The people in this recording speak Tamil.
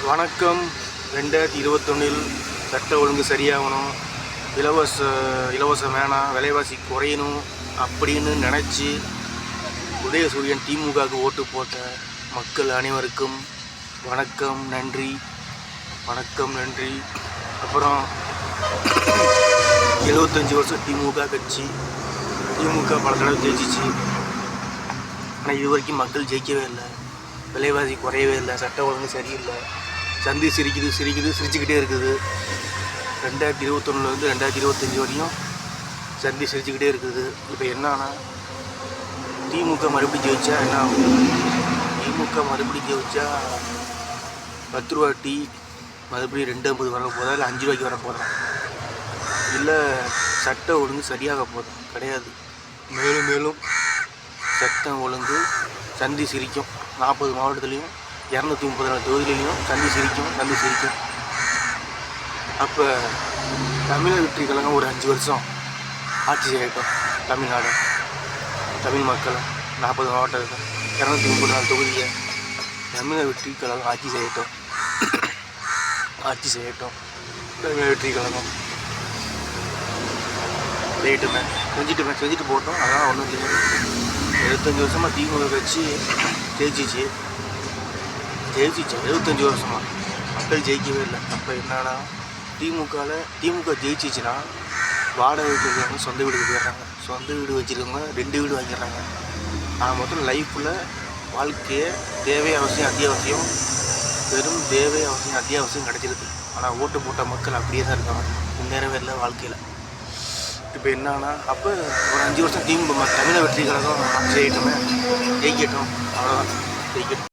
வணக்கம். 2021 சட்ட ஒழுங்கு சரியாகணும், இலவசம் வேணாம், விலைவாசி குறையணும் அப்படின்னு நினச்சி உதயசூரியன் திமுகவுக்கு ஓட்டு போட்ட மக்கள் அனைவருக்கும் வணக்கம், நன்றி. அப்புறம் 75 வருஷம் திமுக கட்சி. திமுக பல தடவை ஜெயிச்சிச்சு. ஆனால் இது வரைக்கும் மக்கள் ஜெயிக்கவே இல்லை, விலைவாசி குறையவே இல்லை, சட்ட ஒழுங்கு சரியில்லை. சந்தி சிரிச்சுக்கிட்டே இருக்குது. 2021 2025 வரையும் சந்தி சிரிச்சுக்கிட்டே இருக்குது. இப்போ என்னன்னா, திமுக மறுபடியும் ஜெயிச்சா என்ன ஆகும்? திமுக மறுபடியும் ஜெயிச்சா 10 ரூபா டீ மறுபடியும் 2.50 வர போதா, இல்லை 5 ரூபாய்க்கு வர போதா, இல்லை சட்ட ஒழுங்கு சரியாக போதா? கிடையாது. மேலும் சட்டம் ஒழுங்கு சந்தி சிரிக்கும். 40 மாவட்டத்துலேயும் 234 தொகுதியிலையும் சந்தி சிரிக்கும். அப்போ தமிழக வெற்றி கழகம் ஒரு 5 வருஷம் ஆட்சி செய்யட்டும். தமிழ் மக்கள் 40 மாவட்டத்தில் 234 தொகுதியை தமிழக வெற்றி கழகம் ஆட்சி செய்யட்டும். தமிழக வெற்றி கழகம் செஞ்சுட்டு போட்டோம். அதெல்லாம் ஒன்றும் இல்லை. 75 வருஷமாக திமுக கட்சி ஜெயிச்சிச்சு. 75 வருஷமாக மக்கள் ஜெயிக்கவே இல்லை. அப்போ என்னன்னா, திமுக ஜெயிச்சிச்சுன்னா வாடகை வீட்டு இருக்கிறவங்க சொந்த வீடு கட்டிடுறாங்க, சொந்த வீடு வச்சுருக்கவங்க 2 வீடு வாங்கிடுறாங்க. நான் மொத்தம் லைஃப்பில் வாழ்க்கையை அத்தியாவசியம் கிடச்சிருக்கு. ஆனால் ஓட்டு போட்ட மக்கள் அப்படியே தான் இருக்காங்க, முன்னேறவே இல்லை வாழ்க்கையில். இப்போ என்னன்னா, அப்போ ஒரு 5 வருஷம் தமிழக வெற்றி கழகம் ஜெயிக்கட்டும். அவ்வளோதான், ஜெயிக்கட்டும்.